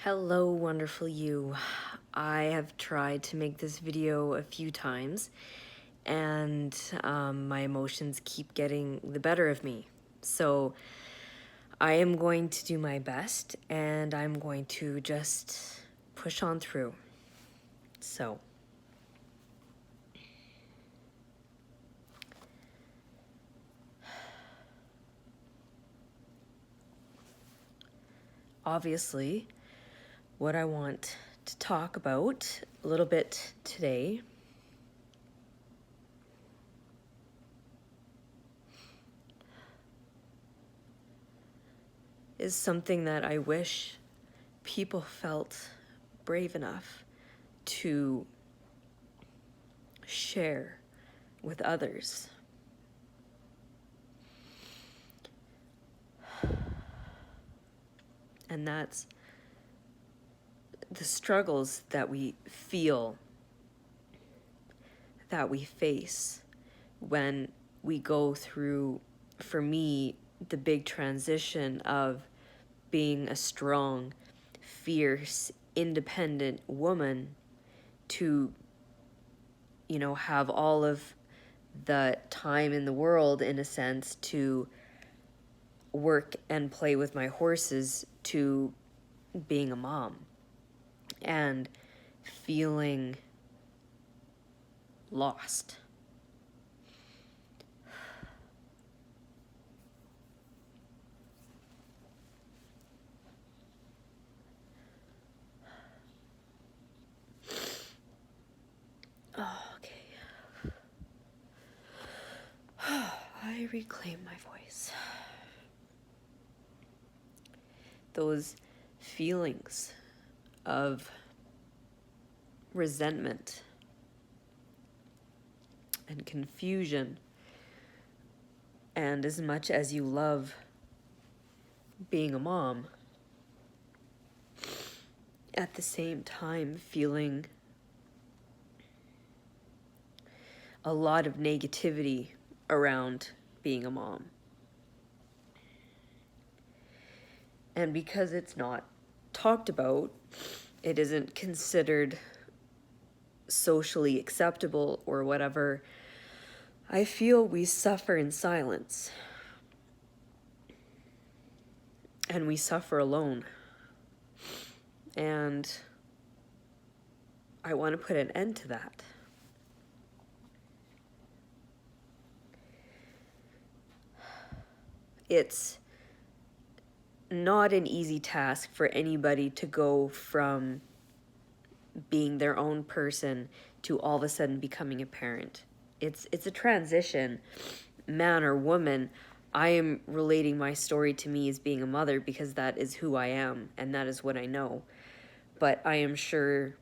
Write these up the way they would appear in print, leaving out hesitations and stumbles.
Hello, wonderful you. I have tried to make this video a few times and my emotions keep getting the better of me. So I am going to do my best and I'm going to just push on through. So obviously, what I want to talk about a little bit today is something that I wish people felt brave enough to share with others. And that's the struggles that we feel, that we face when we go through, for me, the big transition of being a strong, fierce, independent woman to, have all of the time in the world, in a sense, to work and play with my horses, to being a mom and feeling lost. Oh, okay. I reclaim my voice. Those feelings of resentment and confusion, and as much as you love being a mom, at the same time feeling a lot of negativity around being a mom. And because it's not talked about, it isn't considered socially acceptable or whatever, I feel we suffer in silence. And we suffer alone. And I want to put an end to that. It's not an easy task for anybody to go from being their own person to all of a sudden becoming a parent. It's a transition, man or woman. I am relating my story to me as being a mother because that is who I am and that is what I know. But I am sure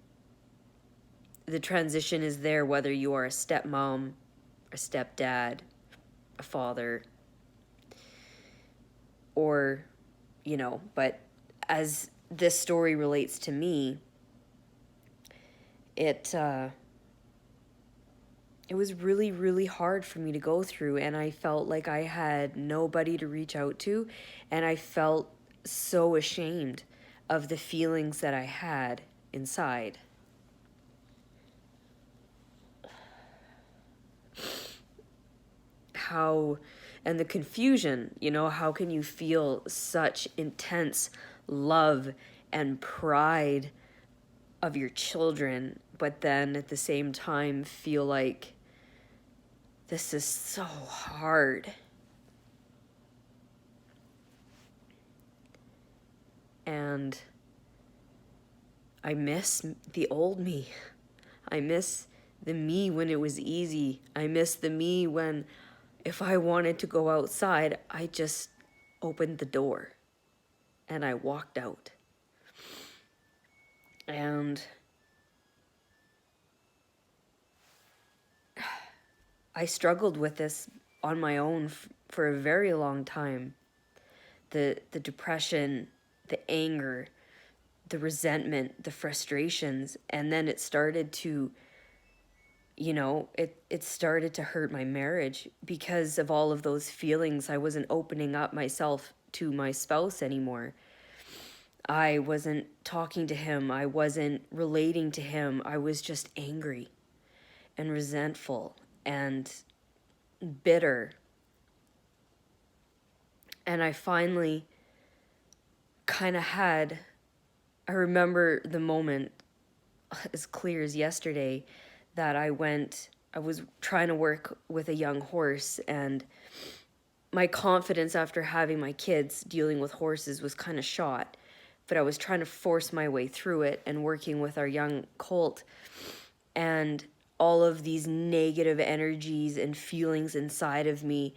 the transition is there whether you are a stepmom, a stepdad, a father, or, but as this story relates to me, it was really, really hard for me to go through, and I felt like I had nobody to reach out to, and I felt so ashamed of the feelings that I had inside. And the confusion, how can you feel such intense love and pride of your children, but then at the same time feel like this is so hard. And I miss the old me. I miss the me when it was easy. I miss the me when, if I wanted to go outside, I just opened the door and I walked out. And I struggled with this on my own for a very long time. The depression, the anger, the resentment, the frustrations, and then it started to, it started to hurt my marriage because of all of those feelings. I wasn't opening up myself to my spouse anymore. I wasn't talking to him. I wasn't relating to him. I was just angry and resentful and bitter. And I finally kind of had, I remember the moment as clear as yesterday that I was trying to work with a young horse, and my confidence after having my kids dealing with horses was kind of shot. But I was trying to force my way through it and working with our young colt, and all of these negative energies and feelings inside of me.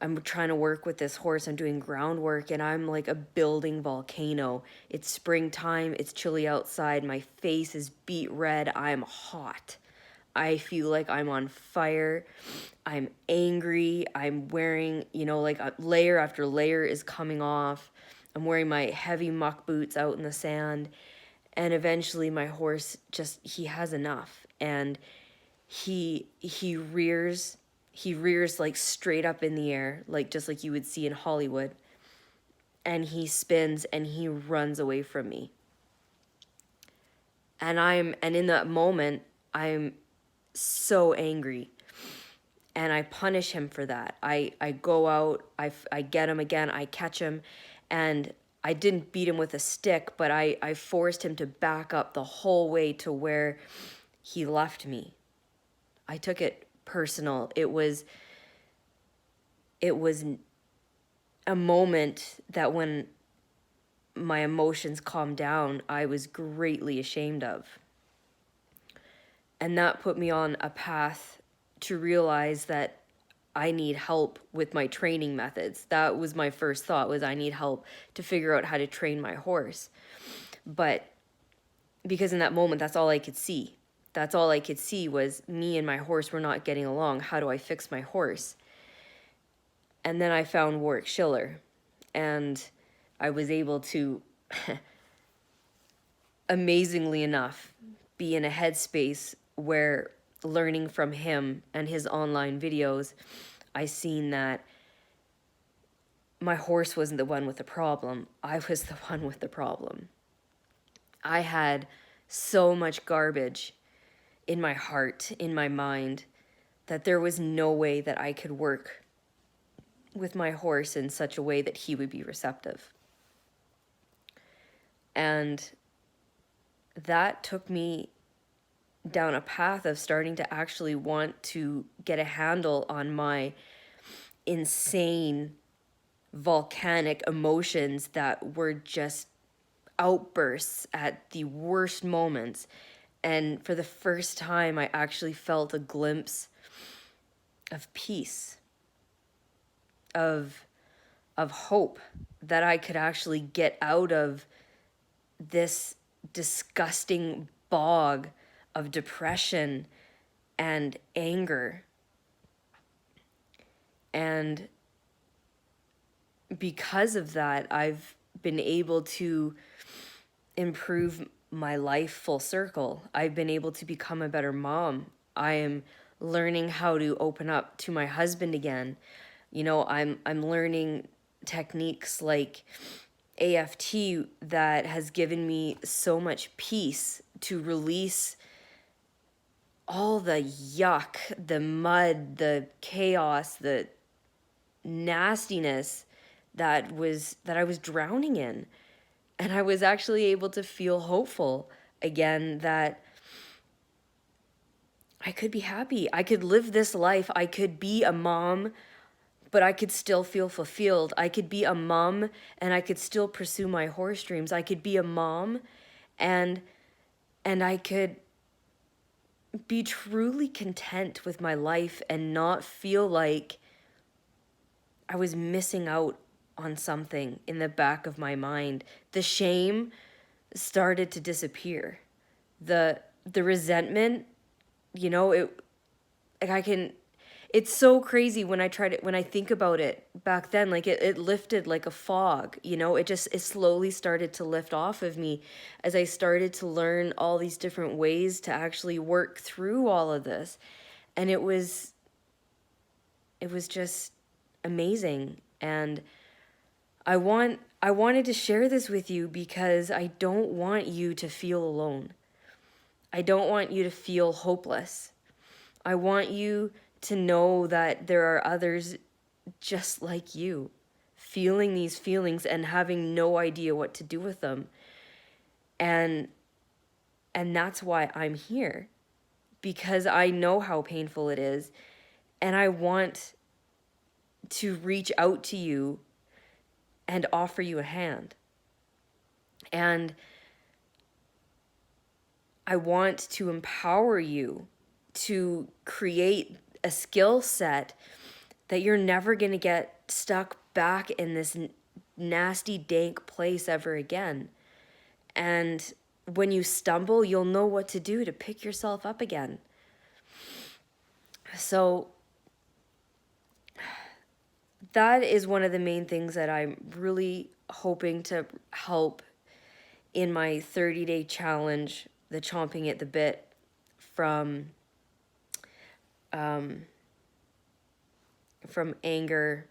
I'm trying to work with this horse. I'm doing groundwork, and I'm like a building volcano. It's springtime. It's chilly outside. My face is beet red. I'm hot. I feel like I'm on fire. I'm angry. I'm wearing, like a layer after layer is coming off. I'm wearing my heavy muck boots out in the sand. And eventually my horse he has enough. And he rears like straight up in the air, like just like you would see in Hollywood. And he spins and he runs away from me. And in that moment, I'm so angry. And I punish him for that. I go out, I get him again, I catch him, and I didn't beat him with a stick, but I forced him to back up the whole way to where he left me. I took it personal. It was a moment that when my emotions calmed down, I was greatly ashamed of. And that put me on a path to realize that I need help with my training methods. That was my first thought, was I need help to figure out how to train my horse. But because in that moment, that's all I could see. That's all I could see was me and my horse were not getting along. How do I fix my horse? And then I found Warwick Schiller, and I was able to, amazingly enough, be in a headspace where learning from him and his online videos, I seen that my horse wasn't the one with the problem. I was the one with the problem. I had so much garbage in my heart, in my mind, that there was no way that I could work with my horse in such a way that he would be receptive. And that took me down a path of starting to actually want to get a handle on my insane volcanic emotions that were just outbursts at the worst moments. And for the first time, I actually felt a glimpse of peace, of hope, that I could actually get out of this disgusting bog of depression and anger. And because of that, I've been able to improve my life full circle. I've been able to become a better mom. I am learning how to open up to my husband again. I'm learning techniques like AFT that has given me so much peace to release all the yuck, the mud, the chaos, the nastiness that I was drowning in. And I was actually able to feel hopeful again, that I could be happy. I could live this life. I could be a mom, but I could still feel fulfilled. I could be a mom and I could still pursue my horse dreams. I could be a mom and I could be truly content with my life and not feel like I was missing out on something in the back of my mind. The shame started to disappear. The resentment, it's so crazy when I think about it back then, like it lifted like a fog, it slowly started to lift off of me as I started to learn all these different ways to actually work through all of this. And it was just amazing. And I want I wanted to share this with you because I don't want you to feel alone. I don't want you to feel hopeless. I want you to know that there are others just like you, feeling these feelings and having no idea what to do with them. And that's why I'm here, because I know how painful it is, and I want to reach out to you and offer you a hand. And I want to empower you to create a skill set that you're never going to get stuck back in this nasty, dank place ever again. And when you stumble, you'll know what to do to pick yourself up again. So that is one of the main things that I'm really hoping to help in my 30-day challenge, the chomping at the bit from anger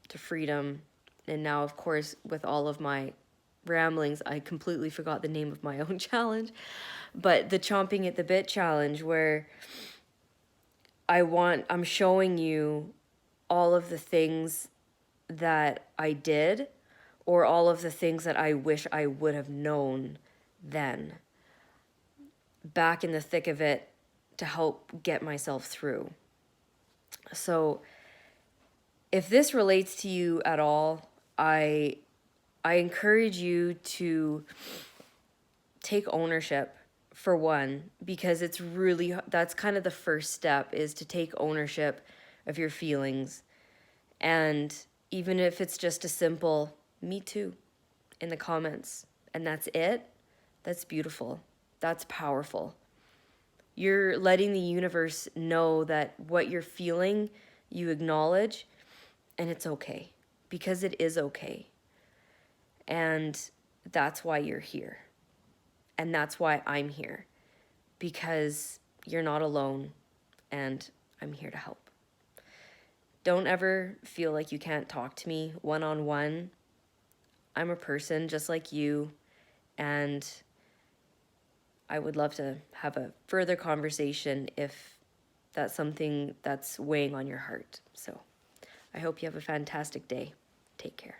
to freedom. And now, of course, with all of my ramblings, I completely forgot the name of my own challenge. But the chomping at the bit challenge, where I'm showing you all of the things that I did, or all of the things that I wish I would have known then, back in the thick of it, to help get myself through. So if this relates to you at all, I encourage you to take ownership, for one, because it's really, that's kind of the first step, is to take ownership of your feelings. And even if it's just a simple "me too" in the comments, and that's it, that's beautiful. That's powerful. You're letting the universe know that what you're feeling, you acknowledge, and it's okay, because it is okay. And that's why you're here. And that's why I'm here, because you're not alone, and I'm here to help. Don't ever feel like you can't talk to me one-on-one. I'm a person just like you, and I would love to have a further conversation if that's something that's weighing on your heart. So I hope you have a fantastic day. Take care.